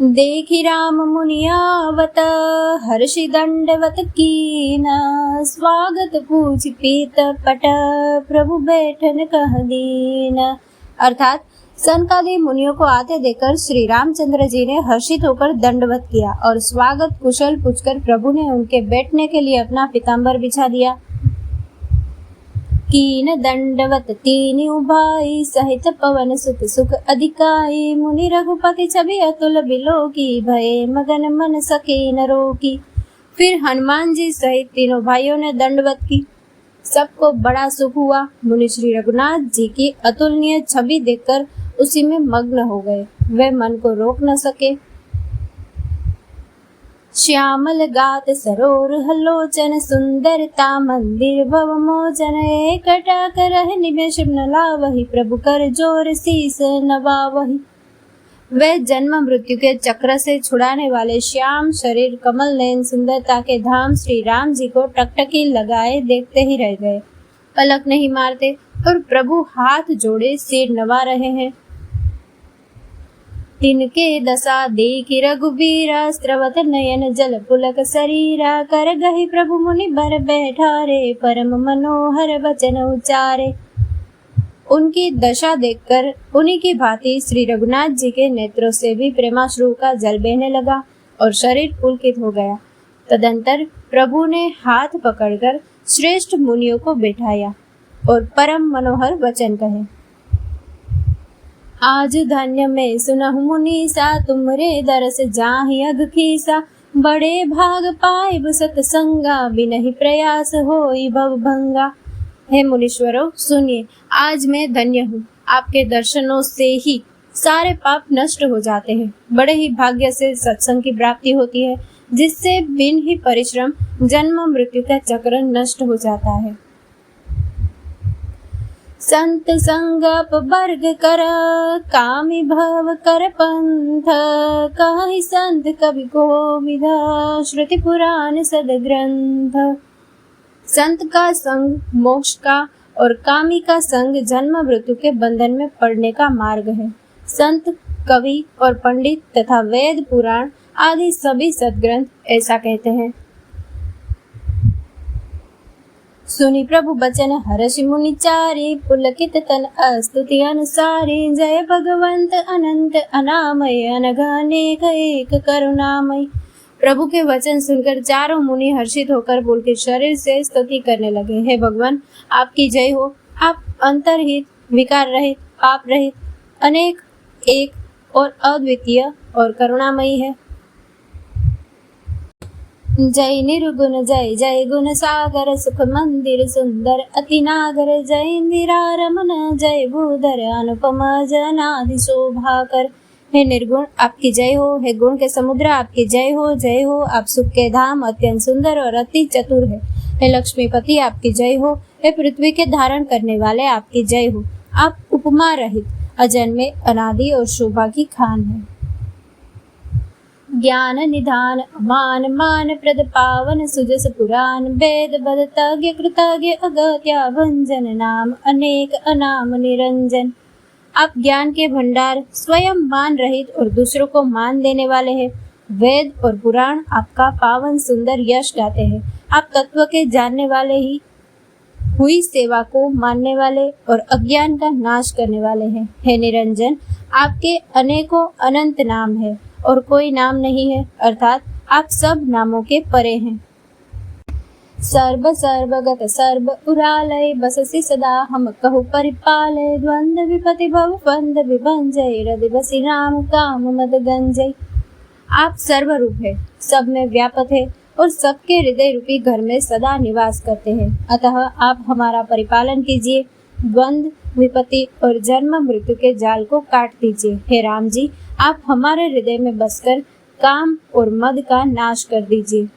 देखि राम मुनि आवत, हर्षि दंडवत कीना। स्वागत पूछ पीत पट, प्रभु बैठन कह दीना। अर्थात सनकादि मुनियों को आते देखकर श्री रामचंद्र जी ने हर्षित होकर दंडवत किया और स्वागत कुशल पूछकर प्रभु ने उनके बैठने के लिए अपना पीताम्बर बिछा दिया। कीन दंडवत तीनि उभाई, सहित पवन सुत सुख अधिकाई। मुनि रघुपति छवि अतुल बिलोकी, भये मगन मन सके न रोकी। फिर हनुमान जी सहित तीनों भाइयों ने दंडवत की। सबको बड़ा सुख हुआ। मुनि श्री रघुनाथ जी की अतुलनीय छवि देखकर उसी में मग्न हो गए। वे मन को रोक न सके। श्यामल गात सरोर हलोचन, सुंदरता मंदिर भव मोचन। एकटक रह निमेष न लावहि, प्रभु कर जोर शीस नवावहि। वे जन्म मृत्यु के चक्र से छुड़ाने वाले श्याम शरीर, कमल नयन, सुंदरता के धाम श्री राम जी को टकटकी लगाए देखते ही रह गए। पलक नहीं मारते और प्रभु हाथ जोड़े सिर नवा रहे हैं। तिनके दशा देखि रघुबीरा, स्रवत नयन जल पुलक शरीरा। कर गहि प्रभु मुनि बर बैठारे, परम मनोहर वचन उचारे। उनकी दशा देखकर उन्हीं की भांति श्री रघुनाथ जी के नेत्रों से भी प्रेमाश्रु का जल बहने लगा और शरीर पुलकित हो गया। तदंतर प्रभु ने हाथ पकड़कर श्रेष्ठ मुनियों को बैठाया और परम मनोहर वचन कहे। आज धन्य मैं सुनहु मुनीसा, तुमरे दरस जाहि अघ खीसा। बड़े भाग पाइब सतसंगा, बिनहि प्रयास होई भव भंगा। हे मुनीश्वरों, सुनिए, आज मैं धन्य हूँ। आपके दर्शनों से ही सारे पाप नष्ट हो जाते हैं। बड़े ही भाग्य से सत्संग की प्राप्ति होती है, जिससे बिन ही परिश्रम जन्म मृत्यु का चक्र नष्ट हो जाता है। संत संगप वर्ग कर, कामी भव कर पंथ। कहि संत कवि कोविद, श्रुति पुराण सद ग्रंथ। संत का संग मोक्ष का और कामी का संग जन्म मृत्यु के बंधन में पड़ने का मार्ग है। संत, कवि और पंडित तथा वेद पुराण आदि सभी सदग्रंथ ऐसा कहते हैं। सुनि प्रभु बचन हर्षि मुनि चारि, पुलकित तन स्तुति अनुसारी। जय भगवंत अनंत अनामय, अनघ अनेक एक करुणामय। प्रभु के वचन सुनकर चारों मुनि हर्षित होकर पुलकित शरीर से स्तुति करने लगे। हे भगवान, आपकी जय हो। आप अंतरहित, विकार रहित, पाप रहित, अनेक, एक और अद्वितीय और करुणामयी है। जय निर्गुण जय जय गुण सागर, सुख मंदिर सुंदर अति नागर। जय इंदिरा रमन जय भूधर, अनुपम जनादि शोभाकर। हे निर्गुण, आपकी जय हो। हे गुण के समुद्र, आपकी जय हो। जय हो। आप सुख के धाम, अत्यंत सुंदर और अति चतुर है। हे लक्ष्मीपति, आपकी जय हो। हे पृथ्वी के धारण करने वाले, आपकी जय हो। आप उपमा रहित, अजन्मे, अनादि और शोभा की खान है। ज्ञान निधान अमान मान प्रद पावन, सुजस पुराण वेद बद तज्ञ कृतज्ञ अगत्या भंजन। नाम अनेक अनाम निरंजन। आप ज्ञान के भंडार, स्वयं मान रहित और दूसरों को मान देने वाले हैं। वेद और पुराण आपका पावन सुंदर यश गाते हैं। आप तत्व के जानने वाले ही हुई सेवा को मानने वाले और अज्ञान का नाश करने वाले हैं। हे निरंजन, आपके अनेकों अनंत नाम है और कोई नाम नहीं है, अर्थात आप सब नामों के परे हैं। सर्व सर्वगत सर्व उरालय, बससि सदा हम कहु परिपालय। द्वंद्व विपति भव फंद विभंजय, हृदय बसि राम काम मद गंजय। आप सर्वरूप है, सब में व्यापक है और सबके हृदय रूपी घर में सदा निवास करते हैं। अतः आप हमारा परिपालन कीजिए। द्वंद्व, विपत्ति और जन्म मृत्यु के जाल को काट दीजिए। हे राम जी, आप हमारे हृदय में बसकर काम और मद का नाश कर दीजिए।